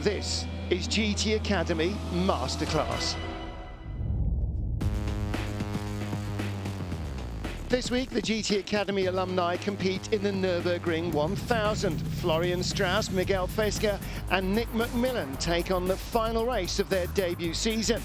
This is GT Academy Masterclass. This week, the GT Academy alumni compete in the Nürburgring 1000. Florian Strauss, Miguel Fesca and Nick McMillan take on the final race of their debut season.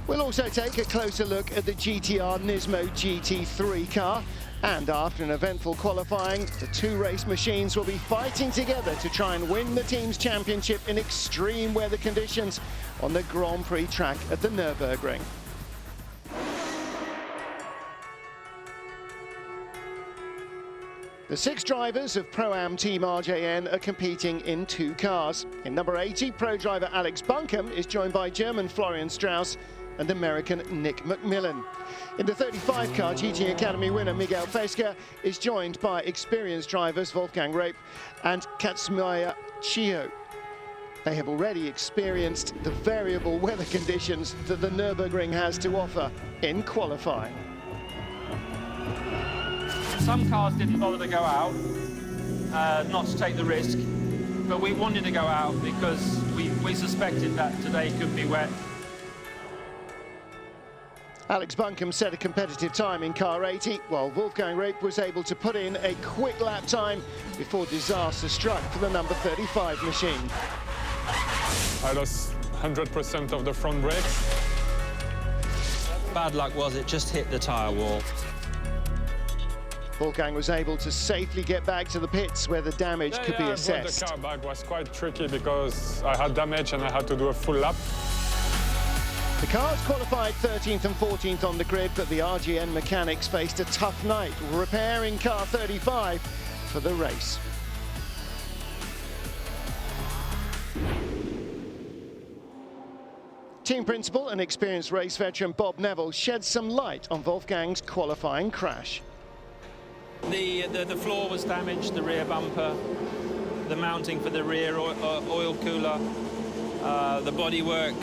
We'll also take a closer look at the GT R NISMO GT3 car. And after an eventful qualifying, the two race machines will be fighting together to try and win the team's championship in extreme weather conditions on the Grand Prix track at the Nürburgring. The 6 drivers of Pro-Am Team RJN are competing in 2 cars. In number 80, pro driver Alex Buncombe is joined by German Florian Strauss and American Nick McMillan. In the 35 car, GT Academy winner Miguel Fesca is joined by experienced drivers Wolfgang Rape and Katsumaya Chiyo. They have already experienced the variable weather conditions that the Nürburgring has to offer in qualifying. Some cars didn't bother to go out, not to take the risk, but we wanted to go out because we suspected that today could be wet. Alex Buncombe set a competitive time in car 80, while Wolfgang Rape was able to put in a quick lap time before disaster struck for the number 35 machine. I lost 100% of the front brakes. Bad luck was it just hit the tyre wall. Wolfgang was able to safely get back to the pits where the damage could be assessed. The car back was quite tricky because I had damage and I had to do a full lap. The cars qualified 13th and 14th on the grid, but the RGN mechanics faced a tough night repairing car 35 for the race. Team principal and experienced race veteran Bob Neville sheds some light on Wolfgang's qualifying crash. The floor was damaged, the rear bumper, the mounting for the rear oil cooler, the bodywork.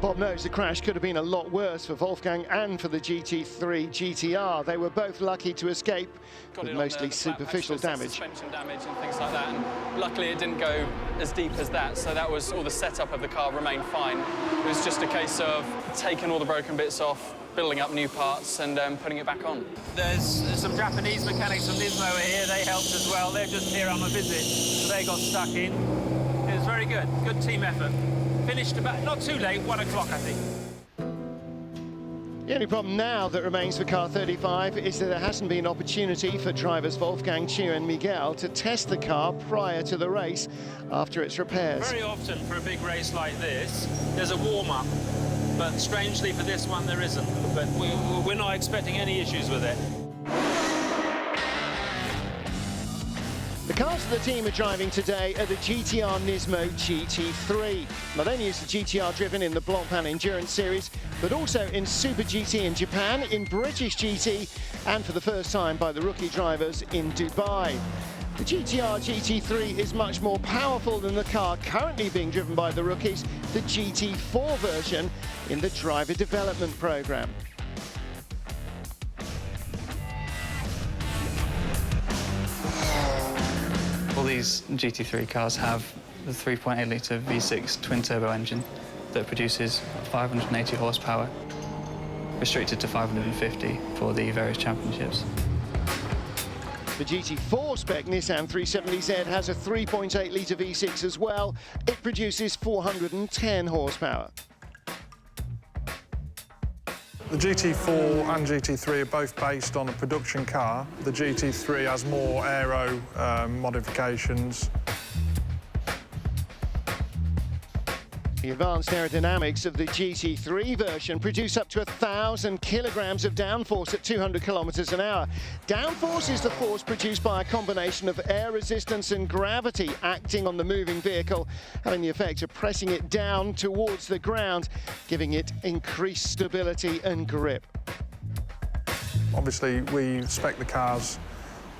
Bob knows the crash could have been a lot worse for Wolfgang and for the GT3 GT R. They were both lucky to escape with mostly superficial damage. Suspension damage and things like that, and luckily it didn't go as deep as that, so that was all the setup of the car remained fine. It was just a case of taking all the broken bits off, building up new parts and putting it back on. There's some Japanese mechanics from NISMO here, they helped as well. They're just here on a visit, so they got stuck in. It was very good, good team effort. Finished about, not too late, 1 o'clock, I think. The only problem now that remains for car 35 is that there hasn't been opportunity for drivers Wolfgang, Chiyo and Miguel to test the car prior to the race after its repairs. Very often for a big race like this, there's a warm-up, but strangely for this one there isn't. But we're not expecting any issues with it. The cars the team are driving today are the GT R NISMO GT3. Not only is the GTR driven in the Blancpain Endurance series, but also in Super GT in Japan, in British GT, and for the first time by the rookie drivers in Dubai. The GTR GT3 is much more powerful than the car currently being driven by the rookies, the GT4 version in the driver development program. All these GT3 cars have the 3.8 litre V6 twin-turbo engine that produces 580 horsepower, restricted to 550 for the various championships. The GT4 spec Nissan 370Z has a 3.8 litre V6 as well. It produces 410 horsepower. The GT4 and GT3 are both based on a production car. The GT3 has more aero modifications. The advanced aerodynamics of the GT3 version produce up to 1,000 kilograms of downforce at 200 kilometers an hour. Downforce is the force produced by a combination of air resistance and gravity acting on the moving vehicle, having the effect of pressing it down towards the ground, giving it increased stability and grip. Obviously, we spec the cars,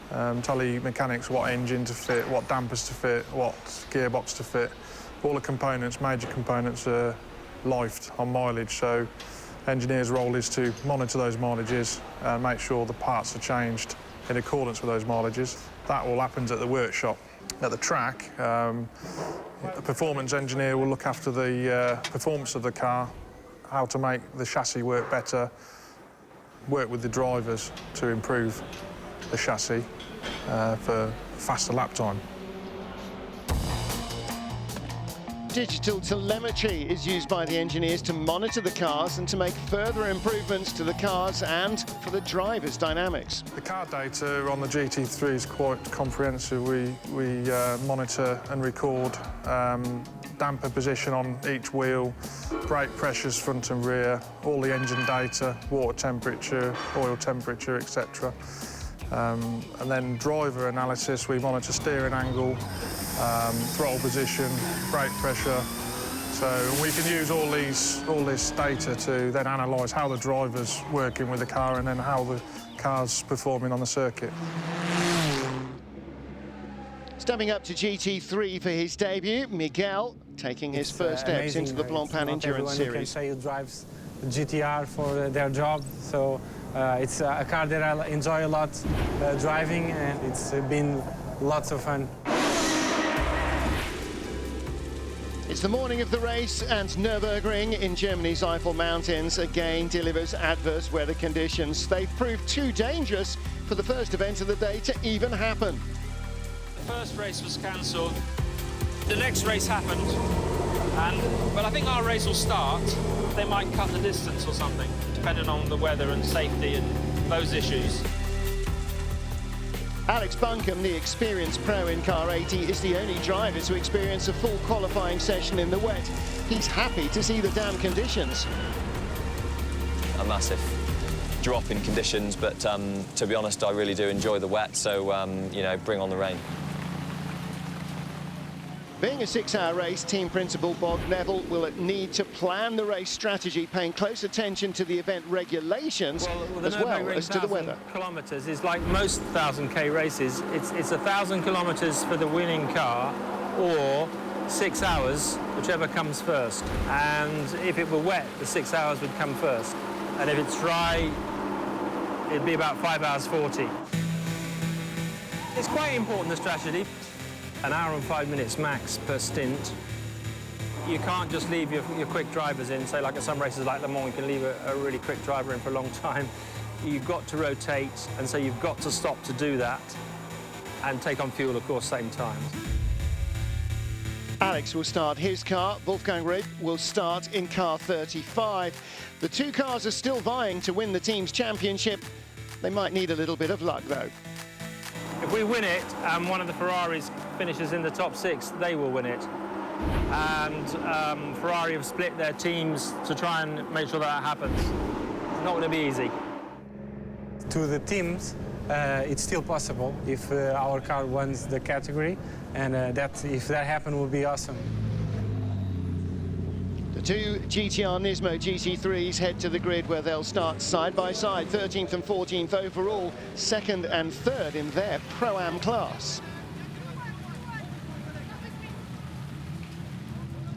tell the mechanics what engine to fit, what dampers to fit, what gearbox to fit. All the components, major components, are lifed on mileage, so engineers' role is to monitor those mileages and make sure the parts are changed in accordance with those mileages. That all happens at the workshop. at the track, the performance engineer will look after the performance of the car, how to make the chassis work better, work with the drivers to improve the chassis for faster lap time. Digital telemetry is used by the engineers to monitor the cars and to make further improvements to the cars and for the drivers' dynamics. The car data on the GT3 is quite comprehensive. We monitor and record damper position on each wheel, brake pressures front and rear, all the engine data, water temperature, oil temperature, etc. And then driver analysis, we monitor steering angle, throttle position, brake pressure. So we can use all this data to then analyse how the driver's working with the car and then how the car's performing on the circuit. Stepping up to GT3 for his debut, Miguel taking his first steps into the Blancpain Endurance Series. Can say who drives the GT R for their job, so it's a car that I enjoy a lot driving, and it's been lots of fun. It's the morning of the race, and Nürburgring in Germany's Eifel Mountains again delivers adverse weather conditions. They've proved too dangerous for the first event of the day to even happen. The first race was cancelled. The next race happened, but I think our race will start. They might cut the distance or something, depending on the weather and safety and those issues. Alex Buncombe, the experienced pro in Car 80, is the only driver to experience a full qualifying session in the wet. He's happy to see the damp conditions. A massive drop in conditions, but to be honest, I really do enjoy the wet, so, you know, bring on the rain. Being a 6-hour race, team principal Bob Neville will need to plan the race strategy, paying close attention to the event regulations as well as to the weather. Kilometres is like most 1,000k races. It's 1,000 kilometres for the winning car, or 6 hours, whichever comes first. And if it were wet, the 6 hours would come first. And if it's dry, it'd be about 5 hours 40. It's quite important, the strategy. An hour and 5 minutes max per stint. You can't just leave your quick drivers in, say like at some races like Le Mans, you can leave a really quick driver in for a long time. You've got to rotate, and so you've got to stop to do that, and take on fuel, of course, same time. Alex will start his car, Wolfgang Rieb will start in car 35. The two cars are still vying to win the team's championship. They might need a little bit of luck, though. If we win it and one of the Ferraris finishes in the top 6, they will win it. And Ferrari have split their teams to try and make sure that happens. It's not going to be easy. To the teams, it's still possible if our car wins the category, and if that happens, will be awesome. The two GT R NISMO GT3s head to the grid where they'll start side by side, 13th and 14th overall, 2nd and 3rd in their Pro-Am class.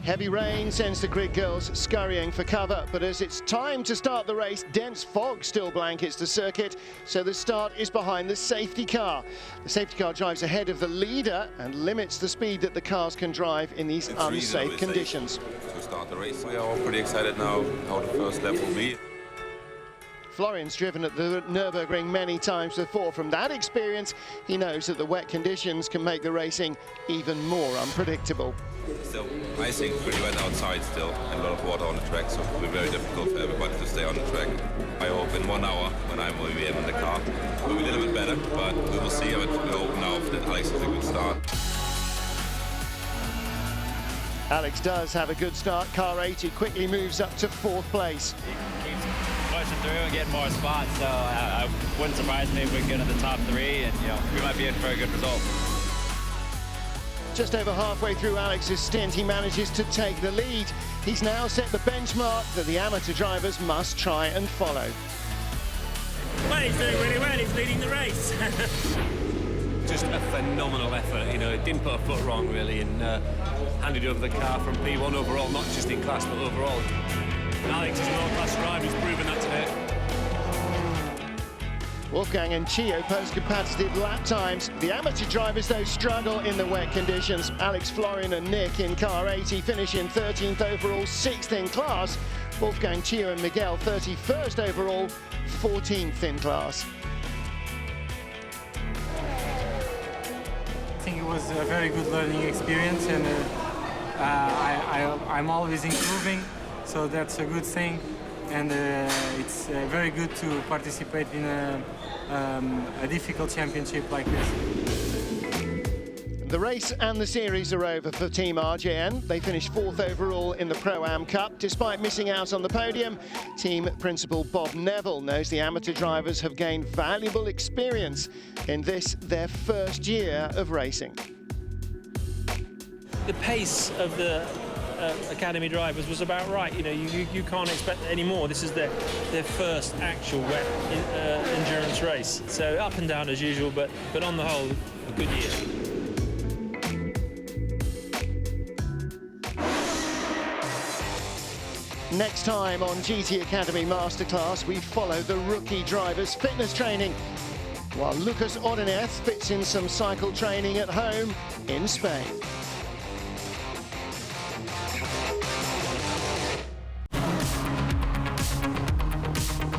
Heavy rain sends the grid girls scurrying for cover, but as it's time to start the race, dense fog still blankets the circuit, so the start is behind the safety car. The safety car drives ahead of the leader and limits the speed that the cars can drive in these unsafe conditions. To start the race, we are all pretty excited now how the first lap will be. Florian's driven at the Nürburgring many times before. From that experience, he knows that the wet conditions can make the racing even more unpredictable. Still, icing pretty wet outside still, and a lot of water on the track, so it will be very difficult for everybody to stay on the track. I hope in 1 hour, when I will be in the car, it will be a little bit better, but we will see how it will go now that Alex has a good start. Alex does have a good start. Car 80 quickly moves up to 4th place. Keeps pushing through and getting more spots, so it wouldn't surprise me if we get in the top 3, and we might be in for a good result. Just over halfway through Alex's stint, he manages to take the lead. He's now set the benchmark that the amateur drivers must try and follow. Well, he's doing really well. He's leading the race. Just a phenomenal effort. It didn't put a foot wrong really, and handed over the car from P1 overall, not just in class but overall. And Alex is an all-class driver. He's proven that today. Wolfgang and Chio post competitive lap times. The amateur drivers, though, struggle in the wet conditions. Alex, Florian and Nick in car 80 finish in 13th overall, 6th in class. Wolfgang, Chio and Miguel 31st overall, 14th in class. I think it was a very good learning experience, and I'm always improving, so that's a good thing. And it's very good to participate in a difficult championship like this. The race and the series are over for Team RJN. They finished 4th overall in the Pro-Am Cup. Despite missing out on the podium, team principal Bob Neville knows the amateur drivers have gained valuable experience in this, their first year of racing. The pace of the Academy drivers was about right. You know, you can't expect any more. This is their first actual wet endurance race. So up and down as usual, but on the whole, a good year. Next time on GT Academy Masterclass, we follow the rookie drivers' fitness training, while Lucas Ordonez fits in some cycle training at home in Spain.